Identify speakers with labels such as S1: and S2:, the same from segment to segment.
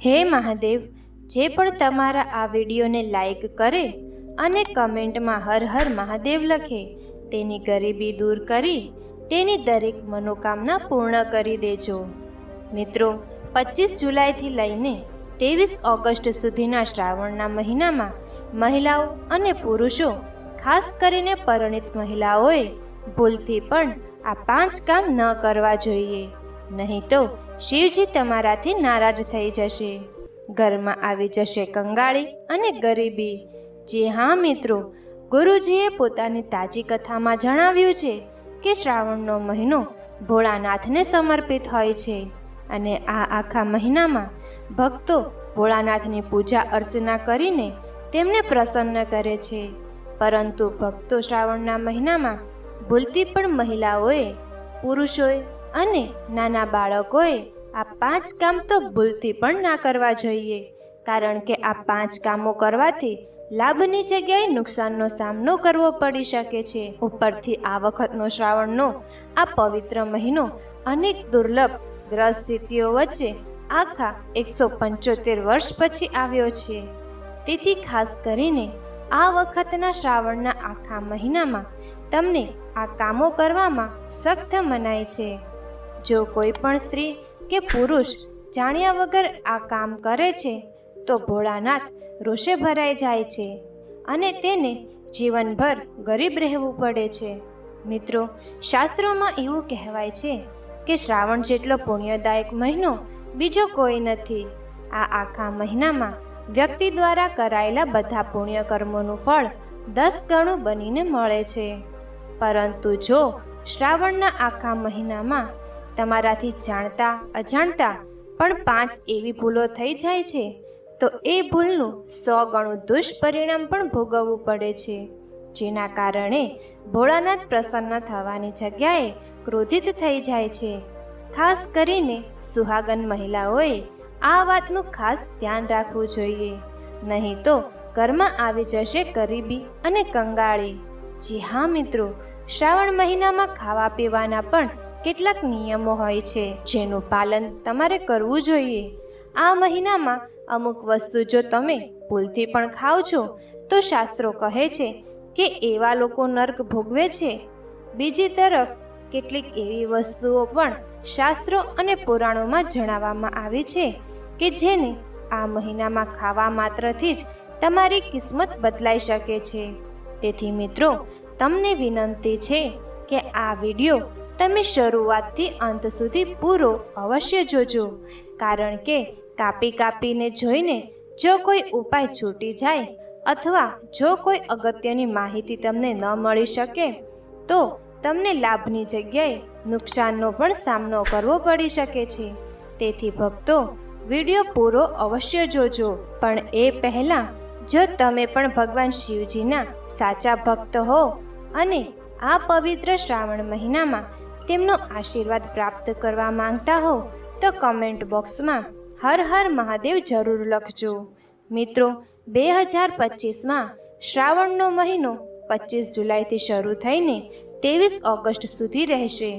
S1: હે મહાદેવ, જે પણ તમારા આ વિડીયોને લાઈક કરે અને કમેન્ટમાં હર હર મહાદેવ લખે, તેની ગરીબી દૂર કરી તેની દરેક મનોકામના પૂર્ણ કરી દેજો. મિત્રો, 25 જુલાઈથી લઈને 23 ઓગસ્ટ સુધીના શ્રાવણના મહિનામાં મહિલાઓ અને પુરુષો, ખાસ કરીને પરિણીત મહિલાઓએ ભૂલથી પણ આ 5 કામ ન કરવા જોઈએ, નહીં તો શિવજી તમારાથી નારાજ થઈ જશે. ઘરમાં આવી જશે કંગાળી અને ગરીબી. જી હા મિત્રો, ગુરુજીએ પોતાની તાજી કથામાં જણાવ્યું છે કે શ્રાવણનો મહિનો ભોળાનાથને સમર્પિત હોય છે અને આ આખા મહિનામાં ભક્તો ભોળાનાથની પૂજા અર્ચના કરીને તેમને પ્રસન્ન કરે છે. પરંતુ ભક્તો શ્રાવણના મહિનામાં ભૂલથી પણ મહિલાઓએ, પુરુષોએ અને નાના બાળકોએ આ 5 કામ તો ભૂલથી પણ ના કરવા જોઈએ, કારણ કે આ 5 કામો કરવાથી લાભની જગ્યાએ નુકસાનનો સામનો કરવો પડી શકે છે. ઉપરથી આ વખતનો શ્રાવણનો આ પવિત્ર મહિનો અનેક દુર્લભ ગ્રહ સ્થિતિઓ વચ્ચે આખા 175 વર્ષ પછી આવ્યો છે. તેથી ખાસ કરીને આ વખતના શ્રાવણના આખા મહિનામાં તમને આ કામો કરવામાં સખ્ત મનાય છે. જો કોઈ પણ સ્ત્રી કે પુરુષ જાણ્યા વગર આ કામ કરે છે તો ભોળાનાથ રોષે ભરાઈ જાય છે અને તેને જીવનભર ગરીબ રહેવું પડે છે. મિત્રો, શાસ્ત્રોમાં એવું કહેવાય છે કે શ્રાવણ જેટલો પુણ્યદાયક મહિનો બીજો કોઈ નથી. આ આખા મહિનામાં વ્યક્તિ દ્વારા કરાયેલા બધા પુણ્ય કર્મોનું ફળ 10 ગણું બનીને મળે છે. પરંતુ જો શ્રાવણના આખા મહિનામાં તમારાથી જાણતા અજાણતા પણ 5 એવી ભૂલો થઈ જાય છે તો એ ભૂલનું 100 ગણું દુષ્પરિણામ પણ ભોગવવું પડે છે, જેના કારણે ભોળાનાથ પ્રસન્ન થવાની જગ્યાએ ક્રોધિત થઈ જાય છે. ખાસ કરીને સુહાગન મહિલાઓએ આ વાતનું ખાસ ધ્યાન રાખવું જોઈએ, નહીં તો ઘરમાં આવી જશે ગરીબી અને કંગાળી. જી હા મિત્રો, શ્રાવણ મહિનામાં ખાવા પીવાના પણ કેટલાક નિયમો હોય છે જેનું પાલન તમારે કરવું જોઈએ. આ મહિનામાં અમુક વસ્તુ જો તમે ભૂલથી પણ ખાઓ છો તો શાસ્ત્રો કહે છે કે એવા લોકો નર્ક ભોગવે છે. બીજી તરફ કેટલીક એવી વસ્તુઓ પણ શાસ્ત્રો અને પુરાણોમાં જણાવવામાં આવી છે કે જેને આ મહિનામાં ખાવા માત્રથી જ તમારી કિસ્મત બદલાઈ શકે છે. તેથી મિત્રો, તમને વિનંતી છે કે આ વિડીયો તમે શરૂઆતથી અંત સુધી પૂરો અવશ્ય જોજો, કારણ કે કાપીને જોઈને જો કોઈ ઉપાય છૂટી જાય અથવા જો કોઈ અગત્યની માહિતી તમને ન મળી શકે તો તમને લાભની જગ્યાએ નુકસાનનો પણ સામનો કરવો પડી શકે છે. તેથી ભક્તો, વિડીયો પૂરો અવશ્ય જોજો. પણ એ પહેલાં, જો તમે પણ ભગવાન શિવજીના સાચા ભક્ત હો અને આ પવિત્ર શ્રાવણ મહિનામાં તેમનો આશીર્વાદ પ્રાપ્ત કરવા માંગતા હો તો કમેન્ટ બોક્સમાં હર હર મહાદેવ જરૂર લખજો. મિત્રો, 2025માં શ્રાવણનો મહિનો 25 જુલાઈથી શરૂ થઈને 23 ઓગસ્ટ સુધી રહેશે.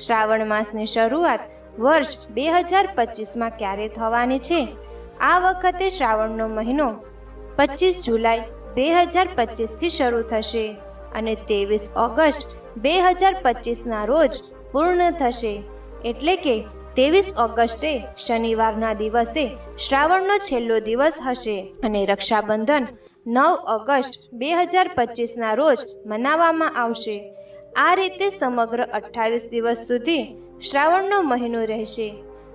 S1: શ્રાવણ માસની શરૂઆત વર્ષ 2025માં ક્યારે થવાની છે? આ વખતે શ્રાવણનો મહિનો 25 જુલાઈ 2025થી શરૂ થશે અને 23 ઓગસ્ટ 2025ના રોજ પૂર્ણ થશે. એટલે કે 23 ઓગસ્ટે શનિવારના દિવસે શ્રાવણનો છેલ્લો દિવસ હશે અને રક્ષાબંધન 9 ઓગસ્ટ 2025ના રોજ મનાવવામાં આવશે. આ રીતે સમગ્ર 28 દિવસ સુધી શ્રાવણનો મહિનો રહેશે.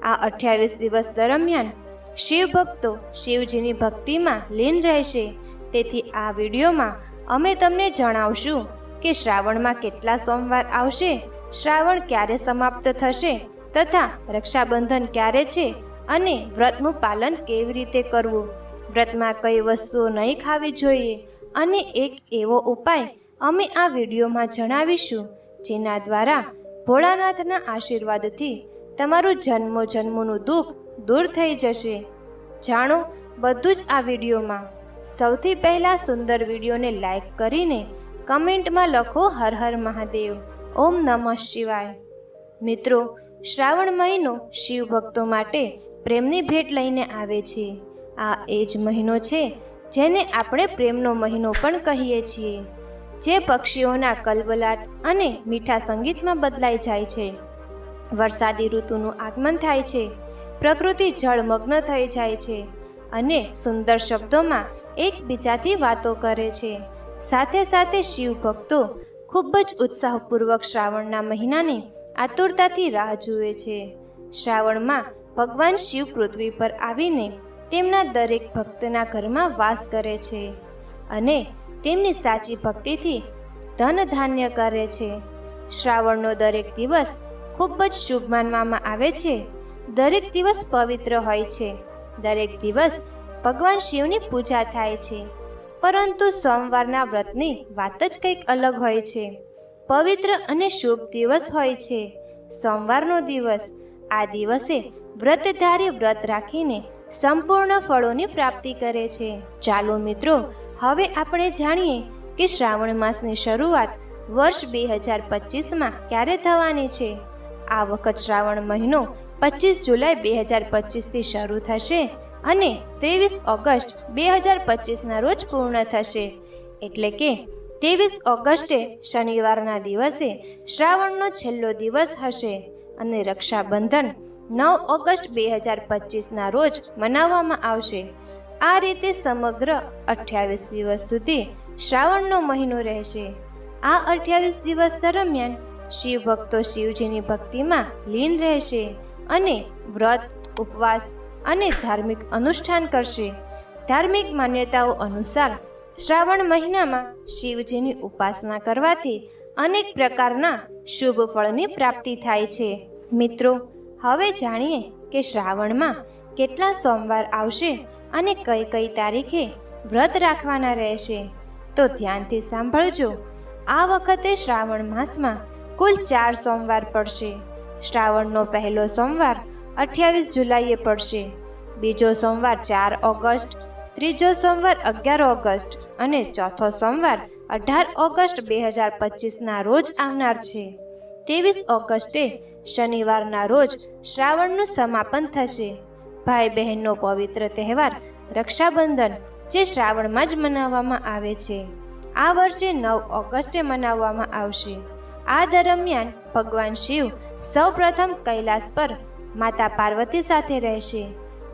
S1: આ 28 દિવસ દરમિયાન શિવ ભક્તો શિવજીની ભક્તિમાં લીન રહેશે. તેથી આ વિડીયોમાં અમે તમને જણાવશું કે શ્રાવણમાં કેટલા સોમવાર આવશે, શ્રાવણ ક્યારે સમાપ્ત થશે તથા રક્ષાબંધન ક્યારે છે અને વ્રતનું પાલન કેવી રીતે કરવું, વ્રતમાં કઈ વસ્તુઓ નહીં ખાવી જોઈએ અને એક એવો ઉપાય અમે આ વિડીયોમાં જણાવીશું જેના દ્વારા ભોળાનાથના આશીર્વાદથી તમારું જન્મો જન્મોનું દુઃખ દૂર થઈ જશે. જાણો બધું જ આ વિડીયોમાં. સૌથી પહેલાં સુંદર વિડીયોને લાઈક કરીને કમેન્ટમાં લખો હર હર મહાદેવ, ઓમ નમઃ શિવાય. મિત્રો, શ્રાવણ મહિનો શિવ ભક્તો માટે પ્રેમની ભેટ લઈને આવે છે. આ એ જ મહિનો છે જેને આપણે પ્રેમનો મહિનો પણ કહીએ છીએ, જે પક્ષીઓના કલબલાટ અને મીઠા સંગીતમાં બદલાઈ જાય છે. વરસાદી ઋતુનું આગમન થાય છે, પ્રકૃતિ જળમગ્ન થઈ જાય છે અને સુંદર શબ્દોમાં એકબીજાથી વાતો કરે છે. સાથે સાથે શિવ ભક્તો ખૂબ જ ઉત્સાહપૂર્વક શ્રાવણના મહિનાની આતુરતાથી રાહ જુએ છે. શ્રાવણમાં ભગવાન શિવ પૃથ્વી પર આવીને તેમના દરેક ભક્તના ઘરમાં વાસ કરે છે અને તેમની સાચી ભક્તિથી ધન ધાન્ય કરે છે. શ્રાવણનો દરેક દિવસ ખૂબ જ શુભ માનવામાં આવે છે. દરેક દિવસ પવિત્ર હોય છે. દરેક દિવસ ભગવાન શિવની પૂજા થાય છે. પરંતુ સોમવારના વ્રતની વાત જ કંઈક અલગ હોય છે. પવિત્ર અને શુભ દિવસ હોય છે સોમવારનો દિવસ. આ દિવસે વ્રતધારી વ્રત રાખીને સંપૂર્ણ ફળોની પ્રાપ્તિ કરે છે. ચાલો મિત્રો, હવે આપણે જાણીએ કે શ્રાવણ માસની શરૂઆત વર્ષ 2025માં ક્યારે થવાની છે. આ વખત શ્રાવણ મહિનો 25 જુલાઈ 2025થી શરૂ થશે અને 23 ઓગસ્ટ 2025ના રોજ પૂર્ણ થશે. એટલે કે 23 ઓગસ્ટે શનિવારના દિવસે શ્રાવણનો છેલ્લો દિવસ હશે અને રક્ષાબંધન 9 ઓગસ્ટ 2025ના રોજ મનાવવામાં આવશે. આ રીતે સમગ્ર 28 દિવસ સુધી શ્રાવણનો મહિનો રહેશે. આ 28 દિવસ દરમિયાન શિવ ભક્તો શિવજીની ભક્તિમાં લીન રહેશે અને વ્રત, ઉપવાસ અને ધાર્મિક અનુષ્ઠાન કરશે. ધાર્મિક માન્યતાઓ અનુસાર શ્રાવણ મહિનામાં શિવજીની ઉપાસના કરવાથી અનેક પ્રકારના શુભ ફળની પ્રાપ્તિ થાય છે. મિત્રો, હવે જાણીએ કે શ્રાવણમાં કેટલા સોમવાર આવશે અને કઈ કઈ તારીખે વ્રત રાખવાના રહેશે. તો ધ્યાનથી સાંભળજો. આ વખતે શ્રાવણ માસમાં કુલ 4 સોમવાર પડશે. શ્રાવણનો પહેલો સોમવાર 28 જુલાઈએ પડશે, બીજો સોમવાર 4 ઓગસ્ટ, ત્રીજો સોમવાર 11 ઓગસ્ટ અને ચોથો સોમવાર 18 ઓગસ્ટ 2025ના રોજ આવનાર છે. 23 ઓગસ્ટે શનિવારના રોજ શ્રાવણનું સમાપન થશે. ભાઈ બહેનનો પવિત્ર તહેવાર રક્ષાબંધન, જે શ્રાવણમાં જ મનાવવામાં આવે છે, આ વર્ષે 9 ઓગસ્ટે મનાવવામાં આવશે. આ દરમિયાન ભગવાન શિવ સૌપ્રથમ કૈલાસ પર માતા પાર્વતી સાથે રહેશે.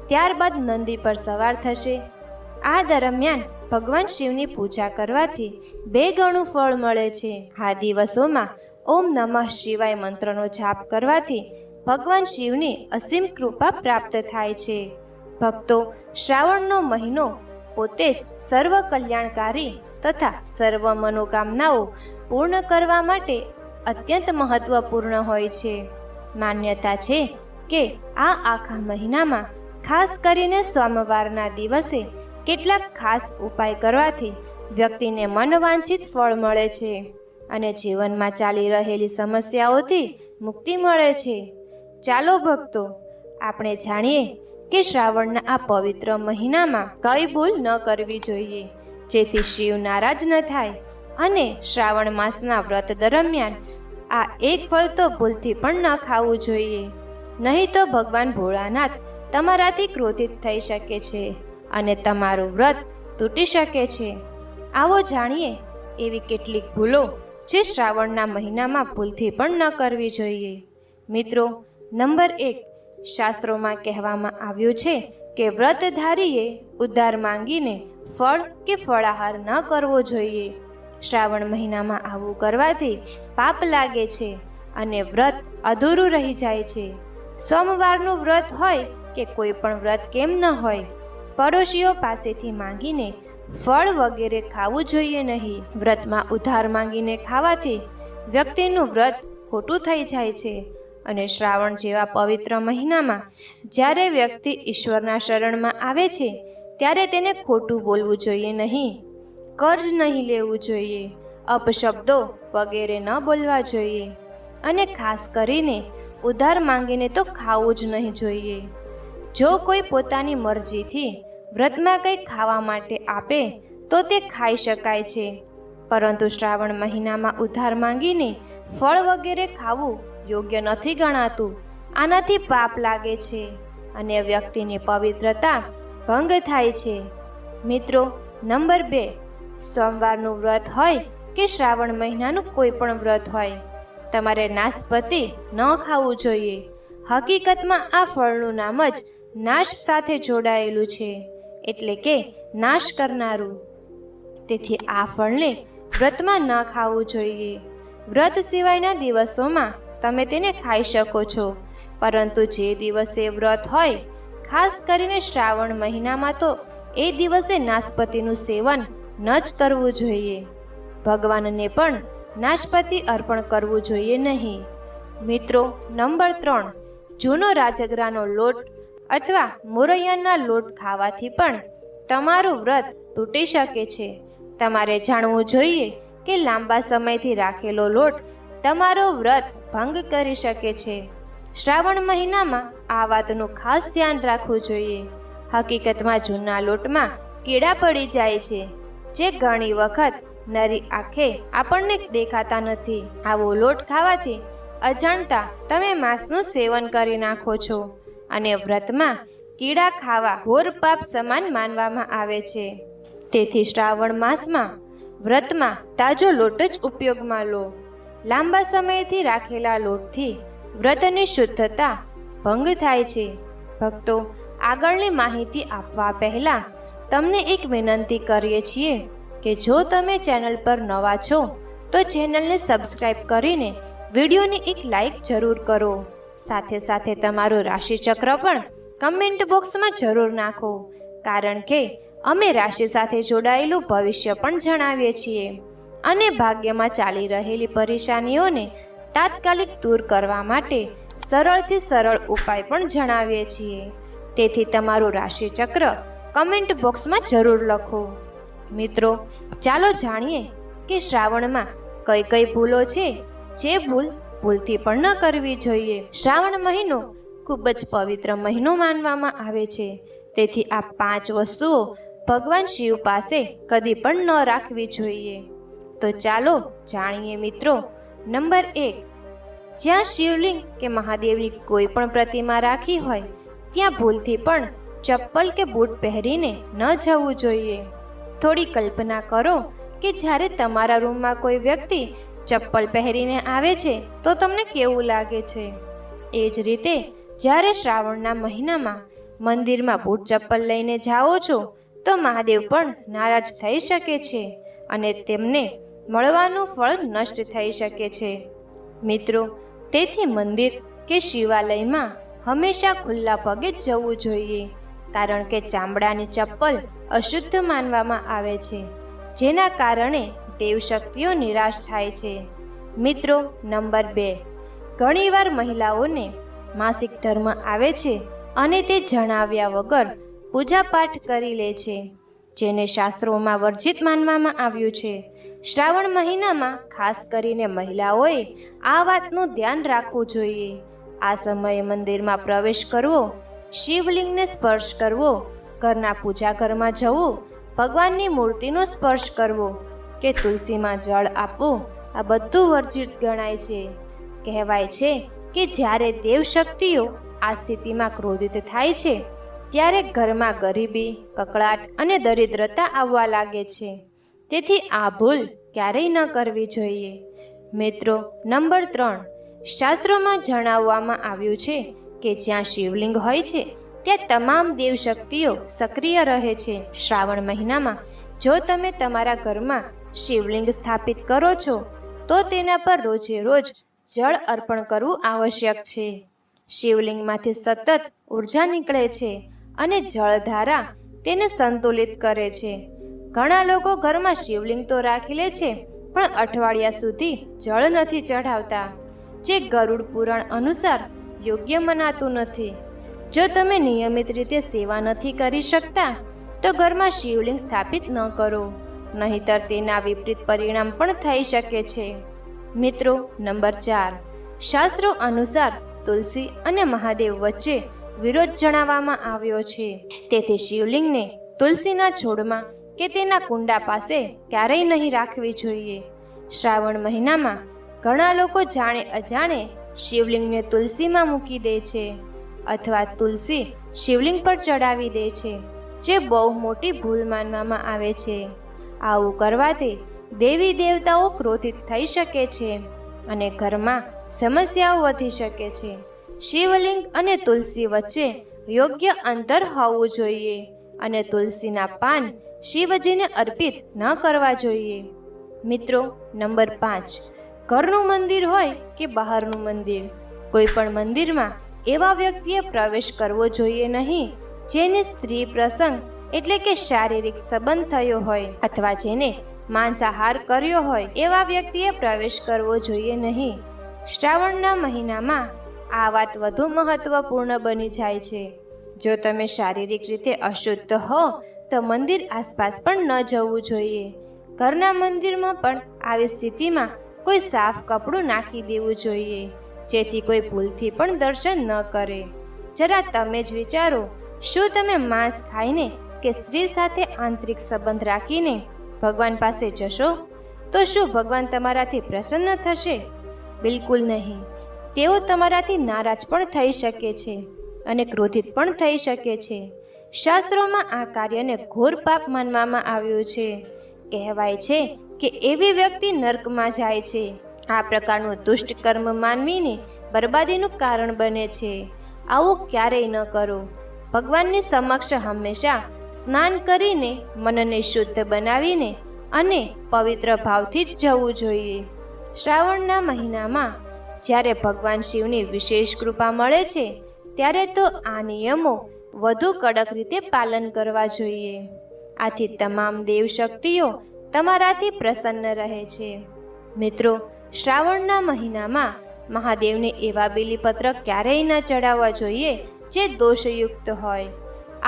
S1: ત્યારબાદ નંદી પર સવાર થશે. આ દરમિયાન ભગવાન શિવની પૂજા કરવાથી 2 ગણું ફળ મળે છે. આ દિવસોમાં ઓમ નમઃ શિવાય મંત્રનો જાપ કરવાથી ભગવાન શિવની અસીમ કૃપા પ્રાપ્ત થાય છે. ભક્તો, શ્રાવણનો મહિનો પોતે જ સર્વ કલ્યાણકારી તથા સર્વ મનોકામનાઓ પૂર્ણ કરવા માટે અત્યંત મહત્વપૂર્ણ હોય છે. માન્યતા છે કે આ આખા મહિનામાં ખાસ કરીને સોમવારના દિવસે કેટલાક ખાસ ઉપાય કરવાથી વ્યક્તિને મનવાંછિત ફળ મળે છે અને જીવનમાં ચાલી રહેલી સમસ્યાઓથી મુક્તિ મળે છે. ચાલો ભક્તો, આપણે જાણીએ કે શ્રાવણના આ પવિત્ર મહિનામાં કઈ ભૂલ ન કરવી જોઈએ, જેથી શિવ નારાજ ન થાય. અને શ્રાવણ માસના વ્રત દરમિયાન આ એક ફળ તો ભૂલથી પણ ન ખાવું જોઈએ, નહીં તો ભગવાન ભોળાનાથ તમારાથી ક્રોધિત થઈ શકે છે અને તમારું વ્રત તૂટી શકે છે. આવો જાણીએ એવી કેટલીક ભૂલો જે શ્રાવણના મહિનામાં ભૂલથી પણ ન કરવી જોઈએ. મિત્રો, નંબર 1, શાસ્ત્રોમાં કહેવામાં આવ્યું છે કે વ્રતધારીએ ઉદ્ધાર માંગીને ફળ કે ફળાહાર ન કરવો જોઈએ. શ્રાવણ મહિનામાં આવું કરવાથી પાપ લાગે છે અને વ્રત અધૂરું રહી જાય છે. સોમવારનું વ્રત હોય કે કોઈ પણ વ્રત કેમ ન હોય, પડોશીઓ પાસેથી માંગીને ફળ વગેરે ખાવું જોઈએ નહીં. વ્રતમાં ઉધાર માંગીને ખાવાથી વ્યક્તિનું વ્રત ખોટું થઈ જાય છે અને શ્રાવણ જેવા પવિત્ર મહિનામાં જ્યારે વ્યક્તિ ઈશ્વરના શરણમાં આવે છે ત્યારે તેને ખોટું બોલવું જોઈએ નહીં, કર્જ નહીં લેવું જોઈએ, અપશબ્દો વગેરે ન બોલવા જોઈએ અને ખાસ કરીને ઉધાર માંગીને તો ખાવું જ નહીં જોઈએ. જો કોઈ પોતાની મરજીથી વ્રતમાં કંઈ ખાવા માટે આપે તો તે ખાઈ શકાય છે, પરંતુ શ્રાવણ મહિનામાં ઉધાર માંગીને ફળ વગેરે ખાવું યોગ્ય નથી ગણાતું. આનાથી પાપ લાગે છે અને વ્યક્તિની પવિત્રતા ભંગ થાય છે. મિત્રો, નંબર 2, સોમવારનું વ્રત હોય કે શ્રાવણ મહિનાનું કોઈ પણ વ્રત હોય, તમારે નાશપતિ ન ખાવું જોઈએ. હકીકતમાં આ ફળનું નામ જ નાશ સાથે જોડાયેલું છે, એટલે કે નાશ કરનારું. તેથી આ ફળને વ્રતમાં ન ખાવું જોઈએ. વ્રત સિવાયના દિવસોમાં તમે તેને ખાઈ શકો છો, પરંતુ જે દિવસે વ્રત હોય, ખાસ કરીને શ્રાવણ મહિનામાં, તો એ દિવસે નાશપતિનું સેવન ન જ કરવું જોઈએ. ભગવાનને પણ નાશપતિ અર્પણ કરવું જોઈએ નહીં. મિત્રો, નંબર 3, જૂનો રાજગરાનો લોટ અથવા મોરૈયાના લોટ ખાવાથી પણ તમારું વ્રત તૂટી શકે છે. તમારે જાણવું જોઈએ કે લાંબા સમયથી રાખેલો લોટ તમારો વ્રત ભંગ કરી શકે છે. શ્રાવણ મહિનામાં આ વાતનું ખાસ ધ્યાન રાખવું જોઈએ. હકીકતમાં જૂના લોટમાં કીડા પડી જાય છે, જે ઘણી વખત નરી આંખે આપણને દેખાતા નથી. આવો લોટ ખાવાથી અજાણતા તમે માંસનું સેવન કરી નાખો છો, અને વ્રતમાં કીડા ખાવા ઘોર પાપ સમાન માનવામાં આવે છે. તેથી શ્રાવણ માસમાં વ્રતમાં તાજો લોટ જ ઉપયોગમાં લો. લાંબા સમયથી રાખેલા લોટથી વ્રતની શુદ્ધતા ભંગ થાય છે. ભક્તો, આગળની માહિતી આપવા પહેલાં તમને એક વિનંતી કરીએ છીએ કે જો તમે ચેનલ પર નવા છો તો ચેનલને સબસ્ક્રાઇબ કરીને વિડીયોને એક લાઈક જરૂર કરો. સાથે સાથે તમારું રાશિચક્ર પણ કમેન્ટ બોક્સમાં જરૂર નાખો, કારણ કે અમે રાશિ સાથે જોડાયેલું ભવિષ્ય પણ જણાવીએ છીએ અને ભાગ્યમાં ચાલી રહેલી પરેશાનીઓને તાત્કાલિક દૂર કરવા માટે સરળથી સરળ ઉપાય પણ જણાવીએ છીએ. તેથી તમારું રાશિચક્ર કમેન્ટ બોક્સમાં જરૂર લખો. મિત્રો, ચાલો જાણીએ કે શ્રાવણમાં કઈ કઈ ભૂલો છે જે ભૂલથી પણ ન કરવી જોઈએ. શ્રાવણ મહિનો ખૂબ જ પવિત્ર મહિનો માનવામાં આવે છે. તેથી આ 5 વસ્તુઓ ભગવાન શિવ પાસે કદી પણ ન રાખવી જોઈએ. તો ચાલો જાણીએ મિત્રો. નંબર 1, જ્યાં શિવલિંગ કે મહાદેવની કોઈ પણ પ્રતિમા રાખી હોય ત્યાં ભૂલથી પણ ચપ્પલ કે બૂટ પહેરીને ન જવું જોઈએ. થોડી કલ્પના કરો કે જ્યારે તમારા રૂમમાં કોઈ વ્યક્તિ ચપ્પલ પહેરીને આવે છે તો તમને કેવું લાગે છે. એ જ રીતે જ્યારે શ્રાવણના મહિનામાં મંદિરમાં બૂટ ચપ્પલ લઈને જાઓ છો તો મહાદેવ પણ નારાજ થઈ શકે છે અને તેમને મળવાનું ફળ નષ્ટ થઈ શકે છે. મિત્રો, તેથી મંદિર કે શિવાલયમાં હંમેશા ખુલ્લા પગે જ જવું જોઈએ, કારણ કે ચામડાની ચપ્પલ અશુદ્ધ માનવામાં આવે છે, જેના કારણે દેવશક્તિઓ નિરાશ થાય છે. મિત્રો, નંબર 2, ઘણીવાર મહિલાઓને માસિક ધર્મ આવે છે અને તે જણાવ્યા વગર પૂજાપાઠ કરી લે છે, જેને શાસ્ત્રોમાં વર્જિત માનવામાં આવ્યું છે. શ્રાવણ મહિનામાં ખાસ કરીને મહિલાઓએ આ વાતનું ધ્યાન રાખવું જોઈએ. આ સમયે મંદિરમાં પ્રવેશ કરવો, શિવલિંગને સ્પર્શ કરવો, ઘરના પૂજા ઘરમાં જવું, ભગવાનની મૂર્તિનો સ્પર્શ કરવો કે તુલસીમાં જળ આપવું, આ બધું વર્જિત ગણાય છે. કહેવાય છે કે જ્યારે દેવશક્તિઓ આ સ્થિતિમાં ક્રોધિત થાય છે ત્યારે ઘરમાં ગરીબી, કકળાટ અને દરિદ્રતા આવવા લાગે છે. તેથી આ ભૂલ ક્યારેય ન કરવી જોઈએ. મિત્રો, નંબર 3, શાસ્ત્રોમાં જણાવવામાં આવ્યું છે કે જ્યાં શિવલિંગ હોય છે ત્યાં તમામ દેવશક્તિઓ સક્રિય રહે છે. શ્રાવણ મહિનામાં જો તમે તમારા ઘરમાં શિવલિંગ સ્થાપિત કરો છો તો તેના પર રોજે રોજ જળ અર્પણ કરવું આવશ્યક છે. શિવલિંગમાંથી સતત ઉર્જા નીકળે છે અને જળધારા તેને સંતુલિત કરે છે. ઘણા લોકો ઘરમાં શિવલિંગ તો રાખી લે છે પણ અઠવાડિયા સુધી જળ નથી ચઢાવતા, જે ગરુડ પુરાણ અનુસાર યોગ્ય મનાતું નથી. જો તમે નિયમિત રીતે સેવા નથી કરી શકતા તો ઘરમાં શિવલિંગ સ્થાપિત ન કરો, નહીંતર તેના વિપરીત પરિણામ પણ થઈ શકે છે. મિત્રો, નંબર 4, શાસ્ત્રો અનુસાર તુલસી અને મહાદેવ વચ્ચે વિરોધ જણાવવામાં આવ્યો છે. તેથી શિવલિંગને તુલસીના છોડમાં કે તેના કુંડા પાસે ક્યારેય નહીં રાખવી જોઈએ. શ્રાવણ મહિનામાં ઘણા લોકો જાણે અજાણે શિવલિંગને તુલસીમાં મૂકી દે છે, અથવા તુલસી શિવલિંગ પર ચડાવી દે છે, જે બહુ મોટી ભૂલ માનવામાં આવે છે. આવું કરવાથી દેવી દેવતાઓ ક્રોધિત થઈ શકે છે અને ઘરમાં સમસ્યાઓ વધી શકે છે. શિવલિંગ અને તુલસી વચ્ચે યોગ્ય અંતર હોવું જોઈએ અને તુલસીના પાન શિવજીને અર્પિત ન કરવા જોઈએ. મિત્રો, નંબર 5, ઘરનું મંદિર હોય કે બહારનું મંદિર, કોઈ પણ મંદિરમાં એવા વ્યક્તિએ પ્રવેશ કરવો જોઈએ નહીં જેને સ્ત્રી પ્રસંગ એટલે કે શારીરિક સંબંધ થયો હોય અથવા જેને માંસાહાર કર્યો હોય. એવા વ્યક્તિએ પ્રવેશ કરવો જોઈએ નહીં. શ્રાવણના મહિનામાં આ વાત વધુ મહત્વપૂર્ણ બની જાય છે. જો તમે શારીરિક રીતે અશુદ્ધ હો તો મંદિર આસપાસ પણ ન જવું જોઈએ. ઘરના મંદિરમાં પણ આવી સ્થિતિમાં કોઈ સાફ કપડું નાખી દેવું જોઈએ, જેથી કોઈ ભૂલથી પણ દર્શન ન કરે. જરા તમે જ વિચારો, શું તમે માંસ ખાઈને કે સ્ત્રી સાથે આંતરિક સંબંધ રાખીને ભગવાન પાસે જશો? તો શું ભગવાન તમારાથી પ્રસન્ન થશે? બિલકુલ નહીં. તેઓ તમારાથી નારાજ પણ થઈ શકે છે અને ક્રોધિત પણ થઈ શકે છે. શાસ્ત્રોમાં આ કાર્યને ઘોર પાપ માનવામાં આવ્યું છે. કહેવાય છે કે એવી વ્યક્તિ નર્કમાં જાય છે. આ પ્રકારનું દુષ્ટ કર્મ માનવીને બરબાદીનું કારણ બને છે. આવું ક્યારેય ન કરો. ભગવાનની સમક્ષ હંમેશા સ્નાન કરીને મનને શુદ્ધ બનાવીને અને પવિત્ર ભાવથી જ જવું જોઈએ. શ્રાવણના મહિનામાં જ્યારે ભગવાન શિવની વિશેષ કૃપા મળે છે ત્યારે તો આ નિયમો વધુ કડક રીતે પાલન કરવા જોઈએ. આથી તમામ દેવ શક્તિઓ તમારાથી પ્રસન્ન રહે છે. મિત્રો, શ્રાવણના મહિનામાં મહાદેવને એવા બીલીપત્ર ક્યારેય ન ચડાવવા જોઈએ જે દોષયુક્ત હોય.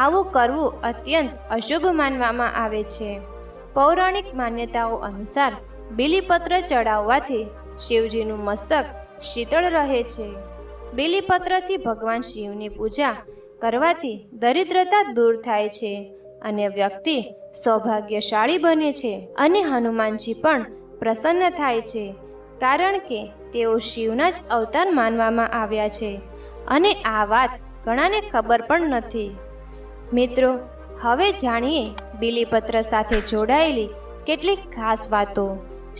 S1: આવું કરવું અત્યંત અશુભ માનવામાં આવે છે. પૌરાણિક માન્યતાઓ અનુસાર બીલીપત્ર ચડાવવાથી શિવજીનું મસ્તક શીતળ રહે છે. બીલીપત્રથી ભગવાન શિવની પૂજા કરવાથી દરિદ્રતા દૂર થાય છે અને વ્યક્તિ સૌભાગ્યશાળી બને છે. અને હનુમાનજી પણ પ્રસન્ન થાય છે, કારણ કે તેઓ શિવના જ અવતાર માનવામાં આવ્યા છે અને આ વાત ઘણાને ખબર પણ નથી. મિત્રો, હવે જાણીએ બીલીપત્ર સાથે જોડાયેલી કેટલીક ખાસ વાતો.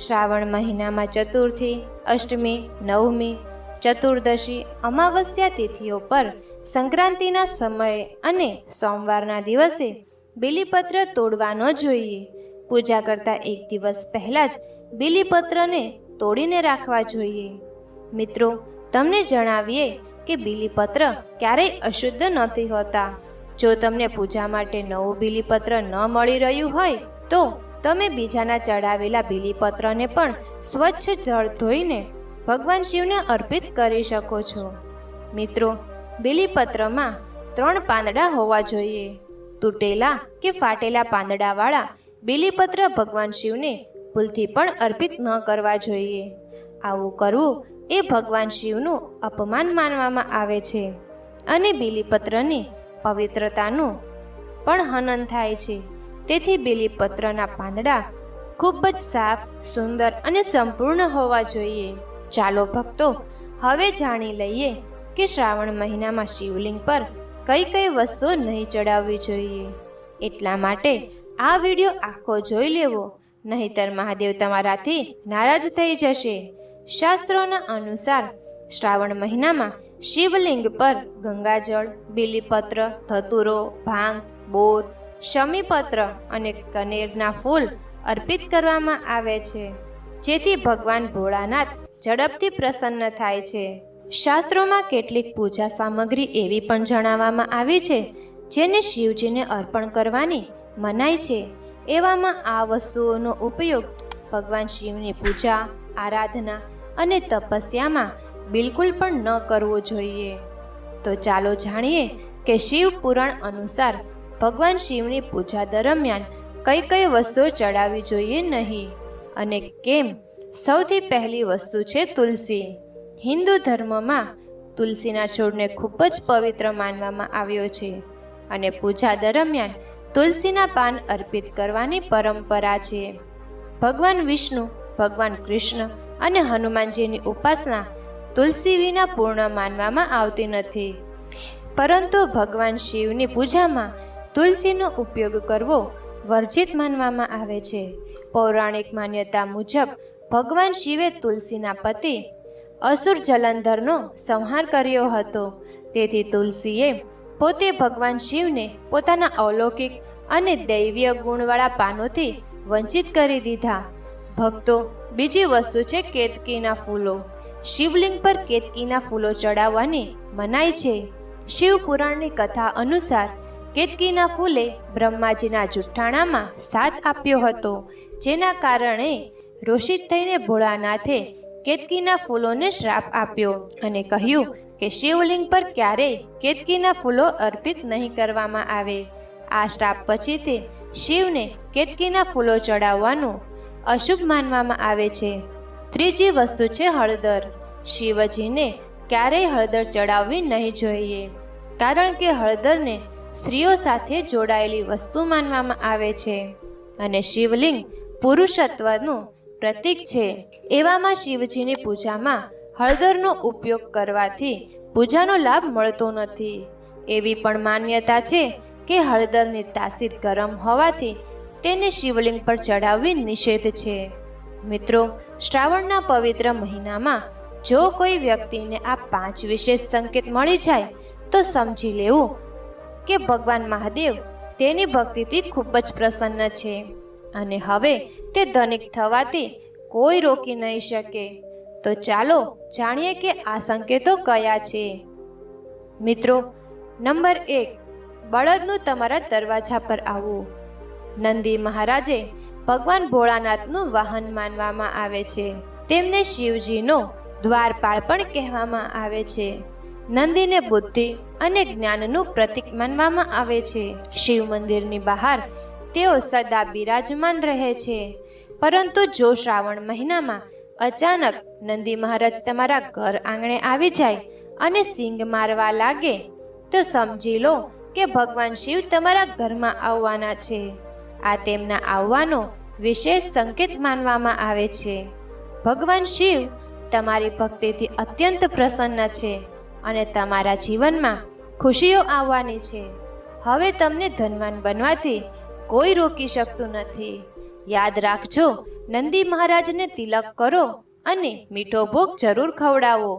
S1: શ્રાવણ મહિનામાં ચતુર્થી, અષ્ટમી, નવમી, ચતુર્દશી, અમાવસ્યા તિથિઓ પર સંક્રાંતિના સમયે અને સોમવારના દિવસે બીલીપત્ર તોડવા ન જોઈએ. પૂજા કરતા એક દિવસ પહેલાં જ બીલીપત્રને તોડીને રાખવા જોઈએ. મિત્રો, તમને જણાવીએ કે બીલીપત્ર ક્યારેય અશુદ્ધ નથી હોતા. જો તમને પૂજા માટે નવું બીલીપત્ર ન મળી રહ્યું હોય તો તમે બીજાના ચડાવેલા બીલીપત્રને પણ સ્વચ્છ જળ ધોઈને ભગવાન શિવને અર્પિત કરી શકો છો. મિત્રો, બીલીપત્રમાં 3 પાંદડા હોવા જોઈએ. તૂટેલા કે ફાટેલા પાંદડાવાળા બીલીપત્ર ભગવાન શિવને ભૂલથી પણ અર્પિત ન કરવા જોઈએ. આવું કરવું એ ભગવાન શિવનું અપમાન માનવામાં આવે છે અને બીલીપત્રની પવિત્રતાનું પણ હનન થાય છે. તેથી બીલીપત્રના પાંદડા ખૂબ જ સાફ, સુંદર અને સંપૂર્ણ હોવા જોઈએ. ચાલો ભક્તો, હવે જાણી લઈએ કે શ્રાવણ મહિનામાં શિવલિંગ પર કઈ કઈ વસ્તુઓ નહીં ચડાવવી જોઈએ. એટલા માટે આ વિડીયો આખો જોઈ લેવો, નહીંતર મહાદેવ તમારાથી નારાજ થઈ જશે. શાસ્ત્રોના અનુસાર શ્રાવણ મહિનામાં શિવલિંગ પર ગંગાજળ, બીલીપત્ર, ધતુરો, ભાંગ, બોર, શમીપત્ર અને કનેરના ફૂલ અર્પિત કરવામાં આવે છે, જેથી ભગવાન ભોળાનાથ ઝડપથી પ્રસન્ન થાય છે. શાસ્ત્રોમાં કેટલીક પૂજા સામગ્રી એવી પણ જણાવવામાં આવી છે જેને શિવજીને અર્પણ કરવાની મનાઈ છે. એવામાં આ વસ્તુઓનો ઉપયોગ ભગવાન શિવની પૂજા, આરાધના અને તપસ્યામાં બિલકુલ પણ ન કરવો જોઈએ. તો ચાલો જાણીએ કે શિવ પુરાણ અનુસાર ભગવાન શિવની પૂજા દરમિયાન કઈ કઈ વસ્તુઓ ચડાવવી જોઈએ નહીં અને કેમ. સૌથી પહેલી વસ્તુ છે તુલસી. હિન્દુ ધર્મમાં તુલસીના છોડને ખૂબ જ પવિત્ર માનવામાં આવ્યો છે અને પૂજા દરમિયાન તુલસીના પાન અર્પિત કરવાની પરંપરા છે. ભગવાન વિષ્ણુ, ભગવાન કૃષ્ણ અને હનુમાનજીની ઉપાસના તુલસી વિના પૂર્ણ માનવામાં આવતી નથી. પરંતુ ભગવાન શિવની પૂજામાં તુલસીનો ઉપયોગ કરવો વર્જિત માનવામાં આવે છે. પૌરાણિક માન્યતા મુજબ ભગવાન શિવે તુલસીના પતિ અસુર જલંધરનો સંહાર કર્યો હતો. તેથી તુલસીએ પોતે ભગવાન શિવને પોતાના અલૌકિક અને દૈવીય ગુણવાળા પાનોથી વંચિત કરી દીધા. ભક્તો, બીજી વસ્તુ છે કેતકીના ફૂલો. શિવલિંગ પર કેતકીના ફૂલો ચડાવવાની મનાઈ છે. શિવ પુરાણની કથા અનુસાર કેતકીના ફૂલે બ્રહ્માજીના જુઠ્ઠાણામાં સાથ આપ્યો હતો, જેના કારણે રોષિત થઈને ભોળાનાથે કેતકીના ફૂલોને શ્રાપ આપ્યો અને કહ્યું કે શિવલિંગ પર ક્યારેય કેતકીના ફૂલો અર્પિત નહીં કરવામાં આવે. આ શ્રાપ પછીથી શિવને કેતકીના ફૂલો ચડાવવાનું અશુભ માનવામાં આવે છે. ત્રીજી વસ્તુ છે હળદર. શિવજીને ક્યારેય હળદર ચડાવવી નહીં જોઈએ, કારણ કે હળદરને સ્ત્રીઓ સાથે જોડાયેલી વસ્તુ માનવામાં આવે છે અને શિવલિંગ પુરુષત્વનું પ્રતીક છે. એવામાં શિવજીની પૂજામાં હળદરનો ઉપયોગ કરવાથી પૂજાનો લાભ મળતો નથી. એવી પણ માન્યતા છે કે હળદરની તાસીર ગરમ હોવાથી તેને શિવલિંગ પર ચડાવવી નિષેધ છે. મિત્રો, શ્રાવણના પવિત્ર મહિનામાં જો કોઈ વ્યક્તિને આ 5 વિશેષ સંકેત મળી જાય તો સમજી લેવું કે ભગવાન મહાદેવ તેની ભક્તિથી ખૂબ જ પ્રસન્ન છે અને હવે તે ધનિક થવાથી કોઈ રોકી નહીં શકે. તો ચાલો જાણીએ કે આ સંકેતો કયા છે. મિત્રો, નંબર 1, બળદનું તમારા દરવાજા પર આવવું. નંદી મહારાજે ભગવાન ભોળાનાથનું વાહન માનવામાં આવે છે. તેમને શિવજીનો દ્વારપાળ પણ કહેવામાં આવે છે. નંદીને બુદ્ધિ અને જ્ઞાનનું પ્રતીક માનવામાં આવે છે. શિવ મંદિરની બહાર તેઓ સદા બિરાજમાન રહે છે. પરંતુ જો શ્રાવણ મહિનામાં અચાનક નંદી મહારાજ તમારા ઘર આંગણે આવી જાય અને સિંગ મારવા લાગે તો સમજી લો કે ભગવાન શિવ તમારા ઘરમાં આવવાના છે. આ તેમના આવવાનો વિશેષ સંકેત માનવામાં આવે છે. ભગવાન શિવ તમારી ભક્તિથી અત્યંત પ્રસન્ન છે અને તમારા જીવનમાં ખુશીઓ આવવાની છે. હવે તમને ધનવાન બનવાથી કોઈ રોકી શકતું નથી. યાદ રાખજો, નંદી મહારાજને તિલક કરો અને મીઠો ભોગ જરૂર ખવડાવો.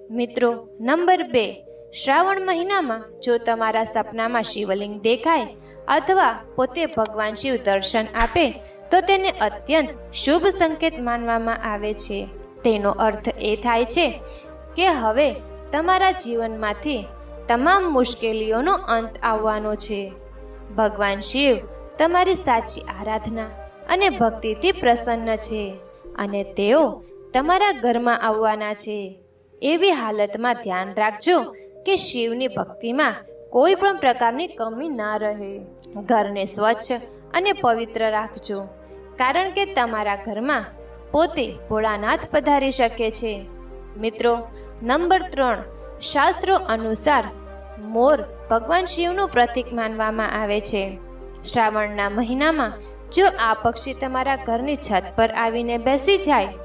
S1: મિત્રો, નંબર 2, શ્રાવણ મહિનામાં જો તમારા સપનામાં શિવલિંગ દેખાય અથવા પોતે ભગવાન શિવ દર્શન આપે તો તેને અત્યંત શુભ સંકેત માનવામાં આવે છે. તેનો અર્થ એ થાય છે કે હવે તમારા જીવનમાંથી તમામ મુશ્કેલીઓનો અંત આવવાનો છે. ભગવાન શિવ તમારી સાચી આરાધના અને ભક્તિથી પ્રસન્ન છે અને તેઓ તમારા ઘરમાં આવવાના છે. એવી હાલતમાં ધ્યાન રાખજો કે શિવની ભક્તિમાં કોઈ પણ પ્રકારની કમી ના રહે. ઘરને સ્વચ્છ અને પવિત્ર રાખજો, કારણ કે તમારા ઘરમાં પોતે ભોળાનાથ પધારી શકે છે. મિત્રો, નંબર 3, શાસ્ત્રો અનુસાર મોર ભગવાન શિવનું પ્રતીક માનવામાં આવે છે. શ્રાવણના મહિનામાં જો આ પક્ષી તમારા ઘરની છત પર આવીને બેસી જાય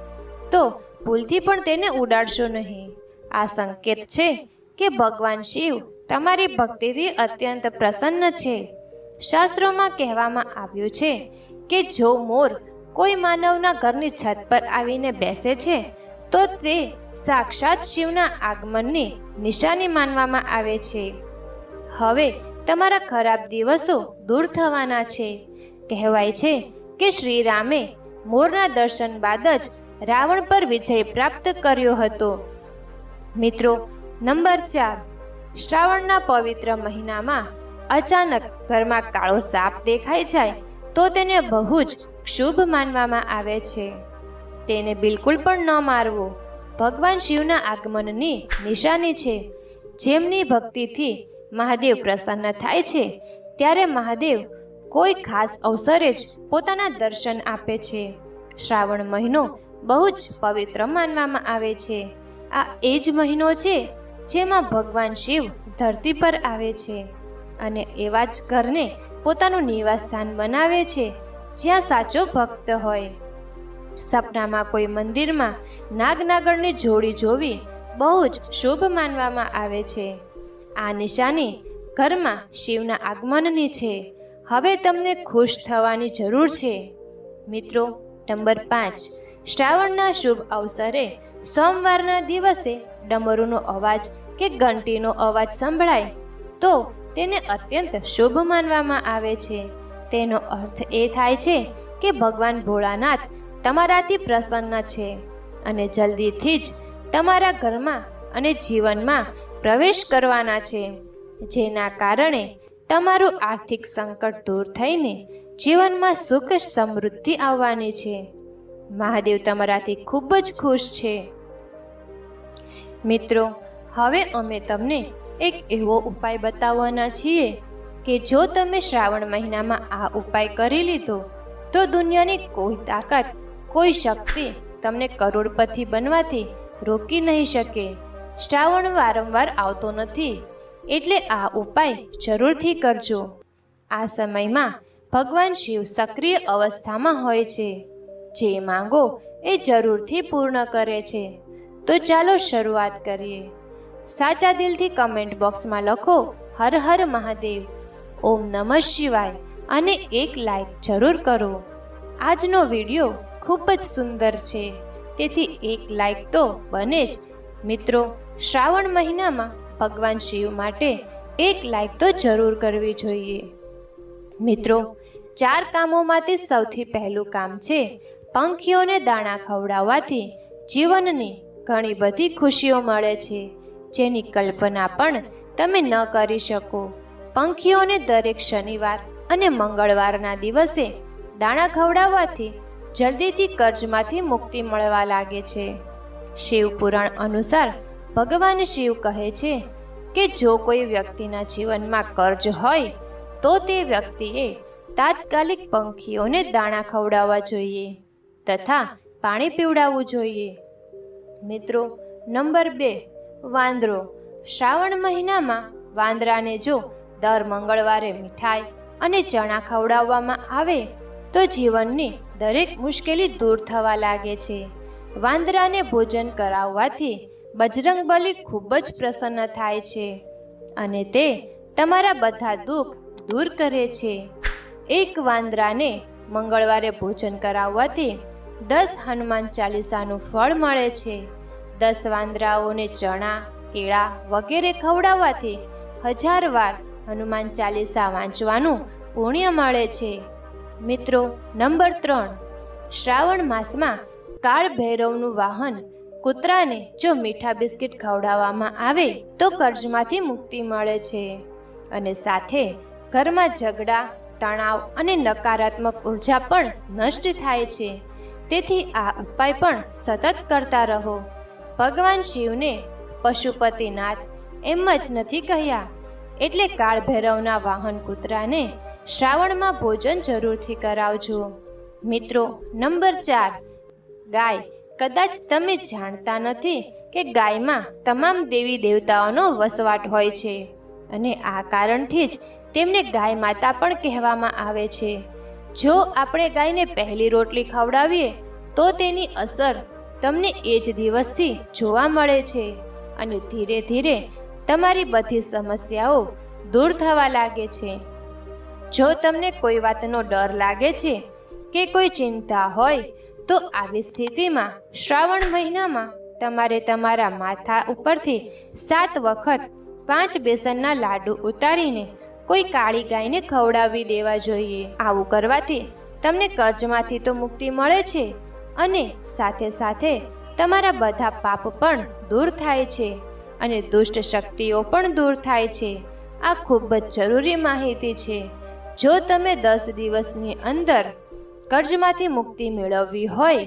S1: તો ભૂલથી પણ તેને ઉડાડશો નહીં. આ સંકેત છે કે ભગવાન શિવ તમારી ભક્તિથી અત્યંત પ્રસન્ન છે. શાસ્ત્રોમાં કહેવામાં આવ્યું છે કે જો મોર કોઈ માનવના ઘરની છત પર આવીને બેસે છે તો તે સાક્ષાત શિવના આગમનની નિશાની માનવામાં આવે છે. હવે તમારા ખરાબ દિવસો દૂર થવાના છે. કહેવાય છે કે શ્રી રામે મોરના દર્શન બાદ જ રાવણ પર વિજય પ્રાપ્ત કર્યો હતો. મિત્રો, નંબર 4, શ્રાવણના પવિત્ર મહિનામાં અચાનક ઘરમાં કાળો સાપ દેખાઈ જાય તો તેને બહુ જ શુભ માનવામાં આવે છે. તેને બિલકુલ પણ ન મારવો. ભગવાન શિવના આગમનની નિશાની છે. જેમની ભક્તિથી મહાદેવ પ્રસન્ન થાય છે ત્યારે મહાદેવ કોઈ ખાસ અવસરે જ પોતાના દર્શન આપે છે. શ્રાવણ મહિનો બહુ જ પવિત્ર માનવામાં આવે છે. આ એ જ મહિનો છે જેમાં ભગવાન શિવ ધરતી પર આવે છે અને એવા જ ઘરને પોતાનું નિવાસસ્થાન બનાવે છે જ્યાં સાચો ભક્ત હોય. સપનામાં કોઈ મંદિરમાં નાગ નાગણની જોડી જોવી બહુ જ શુભ માનવામાં આવે છે. આ નિશાની ઘરમાં શિવના આગમનની છે. હવે તમને ખુશ થવાની જરૂર છે. મિત્રો, નંબર 5, શ્રાવણના શુભ અવસરે સોમવારના દિવસે ડમરૂનો અવાજ કે ઘંટીનો અવાજ સંભળાય તો તેને અત્યંત શુભ માનવામાં આવે છે. તેનો અર્થ એ થાય છે કે ભગવાન ભોળાનાથ તમારાથી પ્રસન્ન છે અને જલ્દીથી જ તમારા ઘરમાં અને જીવનમાં પ્રવેશ કરવાના છે, જેના કારણે તમારું આર્થિક સંકટ દૂર થઈને જીવનમાં સુખ સમૃદ્ધિ આવવાની છે. મહાદેવ તમારાથી ખૂબ જ ખુશ છે. મિત્રો, હવે અમે તમને એક એવો ઉપાય બતાવવાના છીએ કે જો તમે શ્રાવણ મહિનામાં આ ઉપાય કરી લીધો તો દુનિયાની કોઈ તાકાત, કોઈ શક્તિ તમને કરોડપતિ બનવાથી રોકી નહીં શકે. શ્રાવણ વારંવાર આવતો નથી, એટલે આ ઉપાય જરૂરથી કરજો. આ સમયમાં ભગવાન શિવ સક્રિય અવસ્થામાં હોય છે. જે માંગો એ જરૂરથી પૂર્ણ કરે છે. તો ચાલો શરૂઆત કરીએ. સાચા દિલથી કમેન્ટ બોક્સમાં લખો હર હર મહાદેવ, ઓમ નમઃ શિવાય અને એક લાઈક જરૂર કરો. આજનો વિડીયો ખૂબ જ સુંદર છે, તેથી એક લાઈક તો બને જ. મિત્રો, શ્રાવણ મહિનામાં ભગવાન શિવ માટે એક લાઈક તો જરૂર કરવી જોઈએ. મિત્રો, 4 કામોમાંથી સૌથી પહેલું કામ છે પંખીઓને દાણા ખવડાવવાથી જીવનની ઘણી બધી ખુશીઓ મળે છે, જેની કલ્પના પણ તમે ન કરી શકો. પંખીઓને દરેક શનિવાર અને મંગળવારના દિવસે દાણા ખવડાવવાથી જલ્દીથી કર્જમાંથી મુક્તિ મળવા લાગે છે. શિવ પુરાણ અનુસાર ભગવાન શિવ કહે છે કે જો કોઈ વ્યક્તિના જીવનમાં કર્જ હોય તો તે વ્યક્તિએ તાત્કાલિક પંખીઓને દાણા ખવડાવવા જોઈએ તથા પાણી પીવડાવવું જોઈએ. મિત્રો, નંબર 2, વાંદરો. શ્રાવણ મહિનામાં વાંદરાને જો દર મંગળવારે મીઠાઈ અને ચણા ખવડાવવામાં આવે તો જીવનની દરેક મુશ્કેલી દૂર થવા લાગે છે. વાંદરાને ભોજન કરાવવાથી બજરંગબલી ખૂબ જ પ્રસન્ન થાય છે અને તે તમારા બધા દુઃખ દૂર કરે છે. એક વાંદરાને મંગળવારે ભોજન કરાવવાથી 10 હનુમાન ચાલીસાનું ફળ મળે છે. 10 વાંદરાઓને ચણા, કેળા વગેરે ખવડાવવાથી 1000 વાર હનુમાન ચાલીસા વાંચવાનું પુણ્ય મળે છે. મિત્રો, નંબર 3, શ્રાવણ માસમાં કાળ ભૈરવનું વાહન કૂતરાને જો મીઠા બિસ્કિટ ખવડાવવામાં આવે તો કર્જમાંથી મુક્તિ મળે છે અને સાથે ઘરમાં ઝઘડા, તણાવ અને નકારાત્મક ઉર્જા પણ નષ્ટ થાય છે. તેથી આ ઉપાય પણ સતત કરતા રહો. ભગવાન શિવને પશુપતિનાથ એમ જ નથી કહ્યા, એટલે કાળ ભૈરવના વાહન કૂતરાને શ્રાવણમાં ભોજન જરૂરથી કરાવજો. મિત્રો, નંબર 4, ગાય. કદાચ તમે જાણતા નથી કે ગાયમાં તમામ દેવી દેવતાઓનો વસવાટ હોય છે અને આ કારણથી જ તેમને ગાય માતા પણ કહેવામાં આવે છે. જો આપણે ગાયને પહેલી રોટલી ખવડાવીએ તો તેની અસર તમને એ જ દિવસથી જોવા મળે છે અને ધીરે ધીરે તમારી બધી સમસ્યાઓ દૂર થવા લાગે છે. જો તમને કોઈ વાતનો ડર લાગે છે કે કોઈ ચિંતા હોય તો આવી સ્થિતિમાં શ્રાવણ મહિનામાં તમારે તમારા માથા ઉપરથી 7 વખત 5 બેસનના લાડુ ઉતારીને કોઈ કાળી ગાયને ખવડાવી દેવા જોઈએ. આવું કરવાથી તમને કર્જમાંથી તો મુક્તિ મળે છે અને સાથે સાથે તમારા બધા પાપ પણ દૂર થાય છે અને દુષ્ટ શક્તિઓ પણ દૂર થાય છે. આ ખૂબ જ જરૂરી માહિતી છે. જો તમે 10 દિવસની અંદર કર્જમાંથી મુક્તિ મેળવવી હોય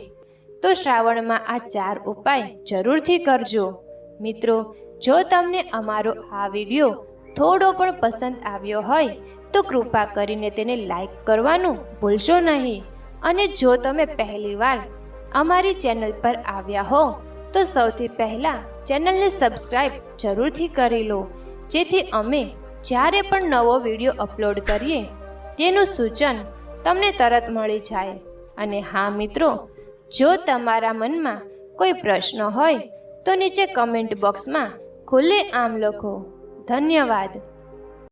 S1: તો શ્રાવણમાં આ 4 ઉપાય જરૂરથી કરજો. મિત્રો, જો તમને અમારો આ વિડીયો થોડો પણ પસંદ આવ્યો હોય તો કૃપા કરીને તેને લાઈક કરવાનું ભૂલશો નહીં અને જો તમે પહેલીવાર અમારી ચેનલ પર આવ્યા હો તો સૌથી પહેલાં ચેનલને સબસ્ક્રાઈબ જરૂરથી કરી લો, જેથી અમે જ્યારે પણ નવો વિડીયો અપલોડ કરીએ તેનું સૂચન તમને તરત મળી જાય. અને હા મિત્રો, જો તમારા મનમાં કોઈ પ્રશ્ન હોય તો નીચે કમેન્ટ બોક્સમાં ખુલ્લે આમ લખો. ધન્યવાદ.